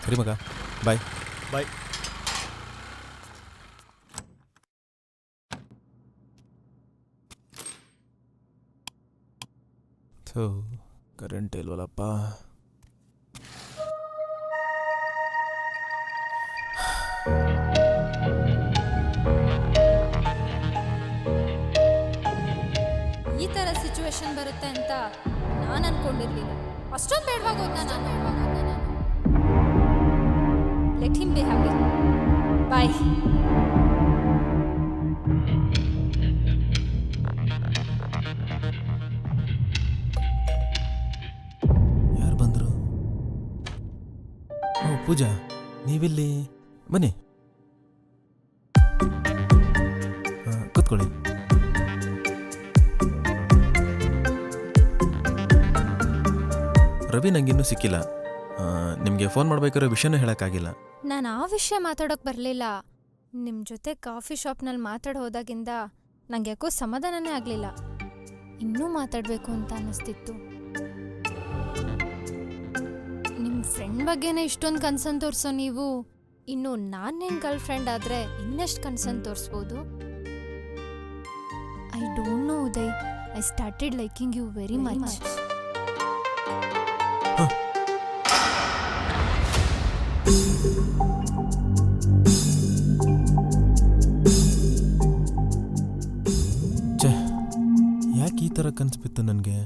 ಸರಿ ಮಗ, ಬಾಯ್. ಬಾಯ್. ಥೂ, ಕರೆಂಟ್ ಇಲ್ವಲ್ಲಪ್ಪ. ಈ ಥರ ಸಿಚುವೇಶನ್ ಬರುತ್ತೆ ಅಂತ ನಾನು ಅನ್ಕೊಂಡಿರ್ಲಿಲ್ಲ. ಅಷ್ಟೊಂದು ಬೇಡವಾಗೋದ್ನ ನಾನು. Let him be happy. Bye. ಯಾರು ಬಂದರು? ಓ ಪೂಜಾ, ನೀವಿಲ್ಲಿ ಬನ್ನಿ, ಕೂತ್ಕೊಳ್ಳಿ. ರವಿ ನಂಗಿನ್ನೂ ಸಿಕ್ಕಿಲ್ಲ. ನಿಮಗೆ ಫೋನ್ ಮಾಡ್ಬೇಕಾದ್ರೆ ವಿಷಯನೂ ಹೇಳೋಕ್ಕಾಗಿಲ್ಲ. ನಾನು ಆ ವಿಷಯ ಮಾತಾಡೋಕೆ ಬರಲಿಲ್ಲ. ನಿಮ್ಮ ಜೊತೆ ಕಾಫಿ ಶಾಪ್ನಲ್ಲಿ ಮಾತಾಡಿ ಹೋದಾಗಿಂದ ನಂಗೆ ಯಾಕೋ ಸಮಾಧಾನನೇ ಆಗಲಿಲ್ಲ. ಇನ್ನೂ ಮಾತಾಡಬೇಕು ಅಂತ ಅನ್ನಿಸ್ತಿತ್ತು. ನಿಮ್ಮ ಫ್ರೆಂಡ್ ಬಗ್ಗೆನೇ ಇಷ್ಟೊಂದು ಕನ್ಸರ್ನ್ ತೋರಿಸೋ ನೀವು, ಇನ್ನು ನಾನು ನಿನ್ನ ಗರ್ಲ್ ಫ್ರೆಂಡ್ ಆದರೆ ಇನ್ನೆಷ್ಟು ಕನ್ಸರ್ನ್ ತೋರಿಸ್ಬೋದು? I don't know Uday, I started liking you very much. ಛೇ, ಯಾಕೆ ಈ ಥರ ಕನಸು ಬಿತ್ತು ನನಗೆ?